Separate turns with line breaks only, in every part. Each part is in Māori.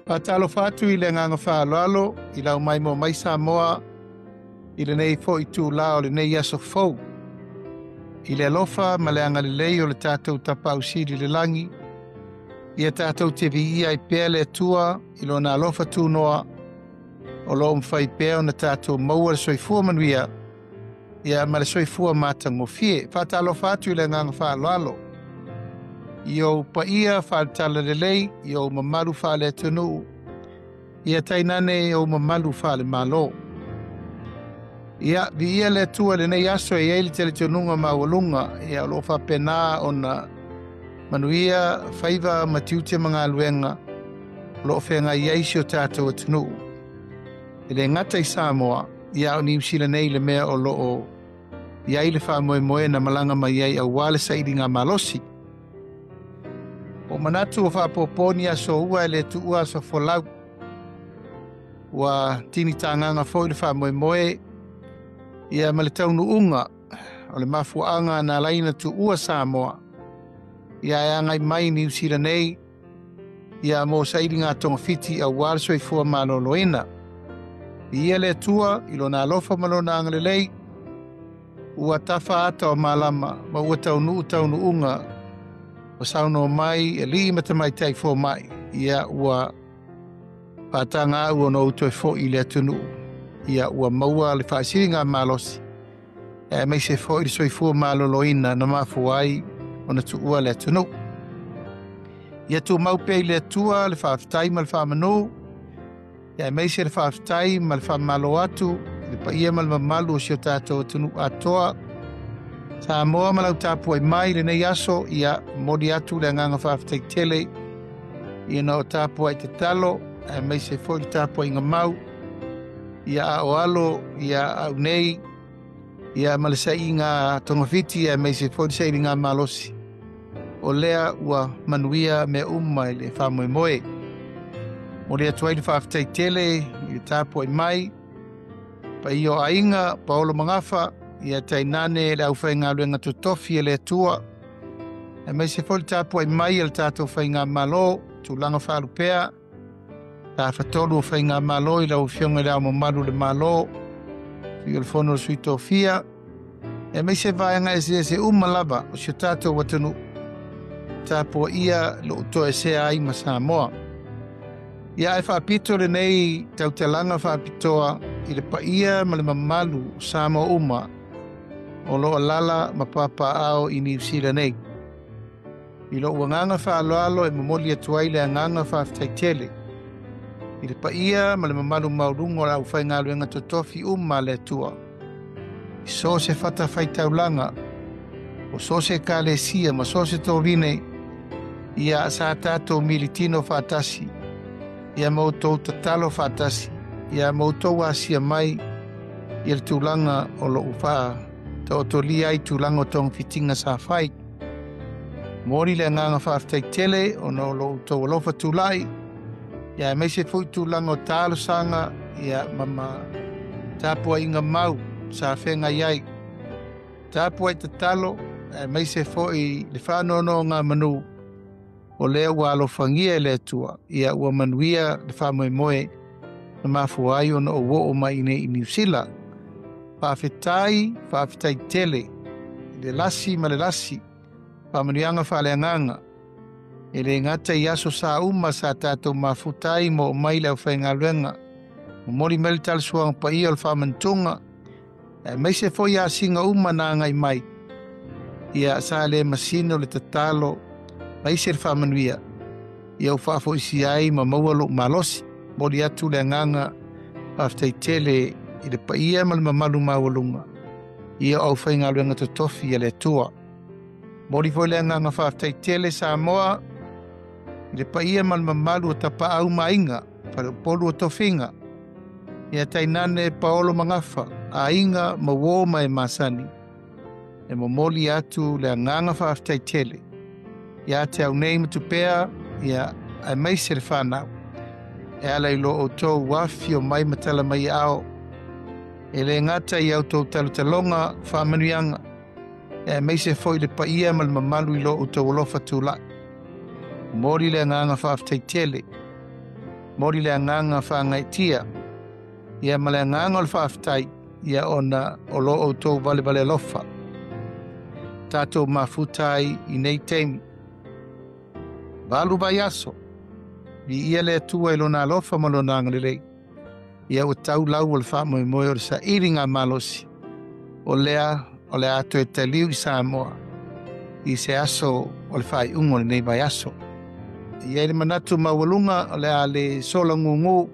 Patalo fatu i le nganga whaalalo, i lau mai mo mai Samoa, i le nei fo i tū lao le nei aso fau. I le alofa ma le anga le lei o le tātou tapau siri le langi, i a tātou te vi ia i pēr le tua, i lo na alofa tū noa, o lo mwhai pēr o na tātou maua le soifua manuia, i a ma le soifua mātango fie. Patalo fatu i le nganga whaalalo, i o pa ia whaatala le lei, i o mamalu whaale tunu, i a tainane o mamalu whaale malo. Ia, vi ia le tua le nei aso e eili tele tununga mawalunga, i a lo whapena o na manuia whaiva matiute mga aluenga, lo whenga i eisi o tātou tunu. I le ngata i Samoa, i a o ni usila nei le mea o lo o, i a ile wha moe moe na malanga mai ai a wale sa ili ngā malosi. O manatu o whapoponi a so ua e le tu ua so folau. Wa tini tānganga fo i le wha moe moe. Ia ma le taunu unga. O le mafuanga na laina tu ua Samoa. Ia e angai mai ni usira nei. Ia mo sa ili ngā tonga fiti a wale so i fua maloloina. Ia le tua ilo na alofa malona angale lei. Ua tafa ata o malama ma ua taunu unga. O sauno mai e li mata mai tai fo mai. Ia ua patanga au no uto e fo i le atunu. Ia ua maua le whaasiri ngā malosi. E mei se fo i le soifua maloloina na mafu ai o na tu ua le atunu. Ia tu maupe i le atua le whaafitai ma le whaamanu. Ia mei se le whaafitai ma le whaamalo atu. Le pa ia ma le mamalu o si o tātou atunu atoa. Samoa malau tāpua i mai le nei aso ia modi atu le nganga whaafitai tele. Ia na o tāpua i te talo, e mei se fo i tāpua i ngamau. Ia a o alo, ia au nei, ia malasa i ngā tongawhiti, e mei se fo i se i ngā malosi. O lea ua manuia me umma i le whamoe moe. Modi atu ai le whaafitai tele, i le tāpua i mai. Pa i o ainga, Paolo Mangafa, ia tainane le au whainga luenga tutofi e le tua. E mei se foli tāpua i mai e le tātou whainga malo, tu langa whalupea. Tā whatolu o whainga malo i lau whionga le au mamalu le malo. Whio le whono le suito fia. E mei se vāianga e se umalaba o si o tātou watanu. Tāpua ia lo uto e se ai ma Samoa. Ia e whaapito le nei tau te langa whaapitoa i le paia ma le mamalu Samoa uma. O lo lala ma papa ao i New Zealand nei. I lo uanganga whaaloalo e mamoli atuai le anganga whaafitai I le paia ma le mamalu maurungo la ufai ngā luenga totofi le tua. I so se whata whaitaulanga. O so se kālesia ma so se tōrine. Ia sa tātou militino whaatasi. Ia mautou tatalo whaatasi. Ia mautou asia mai. I le tūlanga o lo ufaa. Ta o to lia i tūlanga o tong fitinga sa whai. Mori le nganga whaafitai tele o no lo tō alofa tūlai. Ia mei se fui tūlanga o tālo sanga. Ia mama tāpua inga mau sa whenga iai. Tāpua i te talo. Mei se fui le whanono ngā manu. O lea ua alofangia e lea tua. Ia ua manuia le whamoe moe. Na mafu ai o no o mai nei i New Zealand. Whaafitai tele, le lasi ma le lasi, whamanuianga whaaleanganga. E le ngata i aso sa uma sa tātou mafutai mo mai lau whainga luenga. Mo mori meli tal suang pa ia o le whamantunga. E mei se foi a singa uma na ngai mai. Ia sa le masino le tatalo, mai se le whamanuia. Ia u whaafo isi ai ma maualo malosi, mori atu le nganga, whaafitai tele, I le paia ma le mamalu mawalunga. Ia au whainga luenga totofi e le tua. Mori foi le nganga whaafitai tele Samoa. I le paia ma le mamalu o tapa au mainga. Whare polu o tofinga. Ia tainane Paolo Mangafa. A inga ma woma e masani. E momoli atu le nganga whaafitai tele. Ia te au nei matupea. Ia ai mai se le whanau. E ala ilo o tō wafi o mai matala mai ao. E le ngata I au tau talutalonga whamanuianga. E mei se foi le paia ma le mamalu I lo o tau alofa tūlai. Mori le nganga whaafitai tele. mori le anganga whaangaitia, ia ma le anganga o le whaaftai, ia ona o lo o tō vale lofa. Tātou mafutai I nei teimi. Valu vai aso, vi ia le atua I lona lofa ma lona angalelei, ia o tau lau o le whaamoemoe o le sa iringa malosi, o lea o le ato e te liu I Samoa, I se aso o le whai ungo le nei vai aso. Ia le manatu mawalunga o le a le sola ngungu,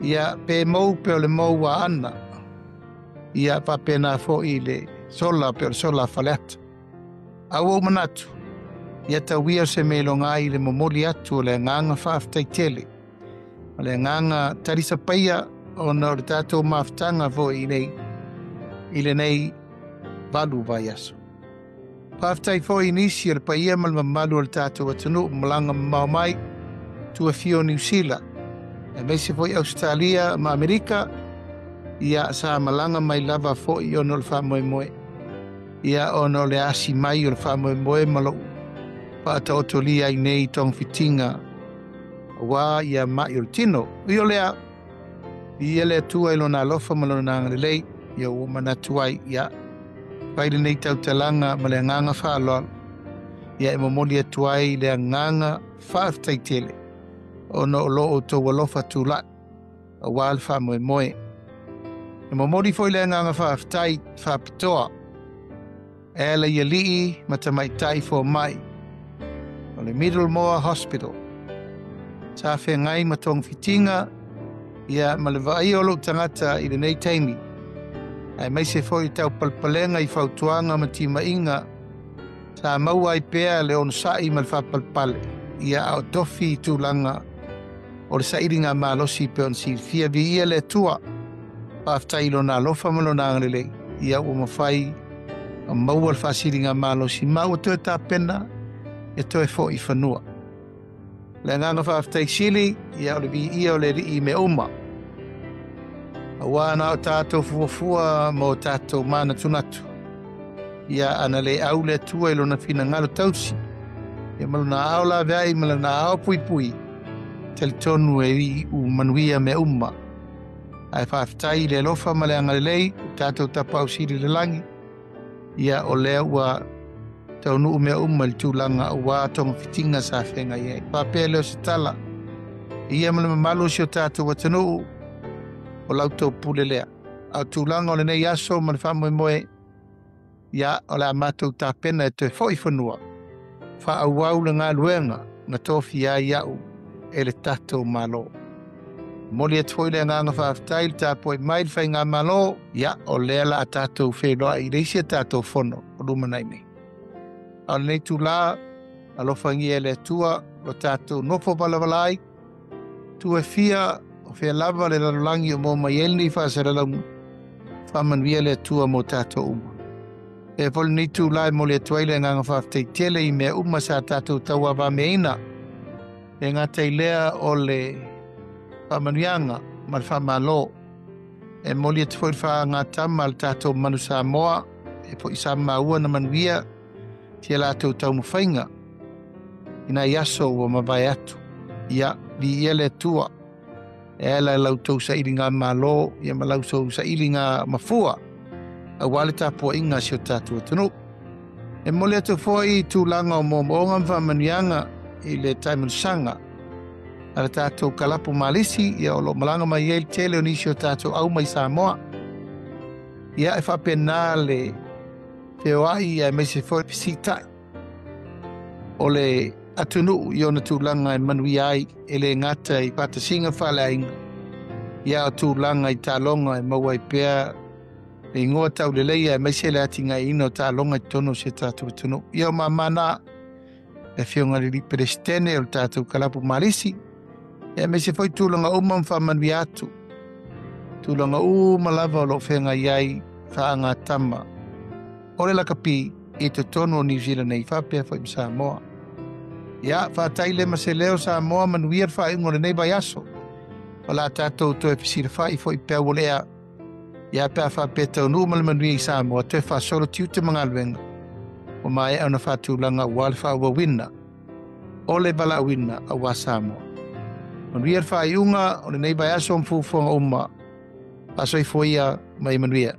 ia pe mau pe o le mau wa ana, ia pa pena fo I le sola pe o le sola faleata. Au manatu, ia tawia se melonga I le momoli atu o le nganga whaaftai tele, o le nganga tarisa paia o na o le tātou maftanga fo I le nei valu vai aso. Whaaftai fo I nisi o le paia malmamalu o le tātou atanu malanga mau mai tua fio New Zealand. E meise fo I Australia ma Amerika, ia sa malanga mai lava fo I ono le whamoemoe. Ia ono le asi mai o le whamoemoe malo pata otolia I nei tong fitinga wa ia mai o le tino. Io lea, ia lea tua ilo na lofa malo na ngalelei, ia o manatuai ia paile nei tau talanga ma le nganga whaaloa. Ia e momoli atuai le nganga whaaftai tele. Ono o lo o tō walofa tūla a wāl whamoemoe. E momoli foi le nganga whaaftai whaapitoa. E la ia lii matamaitai fo mai. O le Middlemore Hospital. Sa whengai matong fitinga, ia ma le vai o lo tangata I le nei teimi. Ai mai se foi tau palpalenga I whautuanga ma tima inga, sa maua I pea le on sai ma le whapalpale, ia au tofi I tūlanga, o le sairinga malosi pe on silfia vi ia le tua, paftai lo na lofa malo na ngalele, ia o mawhai, a maua le whasiringa malosi, maua tue tā pena, e toe fo I whanua. Le nganga whaaftai sili, ia o le vi ia o le rii me uma. A wana o tātou fuafua mo tātou mana tunatu. Ia ana le au le tua ilo na fina ngalo tausi. Ia malu na au la vei malu na au pui pui. Tel tonu e ri u manuia me uma. Ai whaaftai le lofa ma le angalelei, tātou tapau siri le langi. Ia o lea ua tau nuu mea le tūlanga o wā tonga fitinga sa whenga iei. Pāpea leo se tala. Ia mele mamalu si o tātou watanuu o lautou pule lea. Au tūlanga o le nei aso ma le whamoemoe. Ia o le amatou tā pena e toe fo I whanua. Wha au au le ngā luenga na tofi a iau e le tātou malo. Moli e tfoi le nganga whaaftai le tāpoi mai le whai ngā malo. Ia o lea la a tātou whenua I reisi a tātou whono o lumanai nei. Au nei tu la alofangi e le tua lo tātou nofo palavalai tu e fia o fia lava le lalulangi o mo mai elni whaasaralangu whamanvia le tua mo tātou uma. E poli nei tu la mo le tuaile nganga whaaftei tele I mea uma sa tātou taua wa meina e ngā teilea o le whamanvianga ma le whamalo e mo le tuaile wha ngā tama le tātou manu Samoa e po isa maua na manuia tia lātou tau mawhainga. Ina iaso o mawai atu. Ia, li ia le tua. E ala lautou sa ili ngā malo, ia ma lautou sa ili ngā mafua. A wale tāpua inga si o tātua tunu. E mole atu fwoi tūlanga o moonga mwhamanianga I le taimansanga. A le tātou kalapu malisi, ia o lo malanga mai eil tele o nisi o tātou au mai Samoa. Ia e whapena le Peo ai e meise foi pisitai. O le atunu I ona tūlanga e manui ai e le ngata I patasinga whale ainga. Ia o tūlanga I tālonga e maua I pea e ingoa tau le leia e meise le atinga ino tālonga I tono se tātou atunu. Ia o mamana e whionga li perestene o tātou kalapu marisi. E meise foi tūlanga umam whamanui atu. Tūlanga malava o lo whenga iai whaanga tama. Ole la kapi I te tono o New Zealand nei whapea fo I Samoa. Ia, whātaile ma se leo Samoa manuia wha ingo le nei bai aso. O la tātou to e pisira wha I fo I pea wolea. Ia pea whapea tau nuu manuia I Samoa te wha solo tiu te mga luenga. O mai au na whātūlanga wale wha ua wina. Ole bala wina a wa Samoa. Manuia whai unga o le nei vai aso mfufonga uma. Aso i foia mai manuia.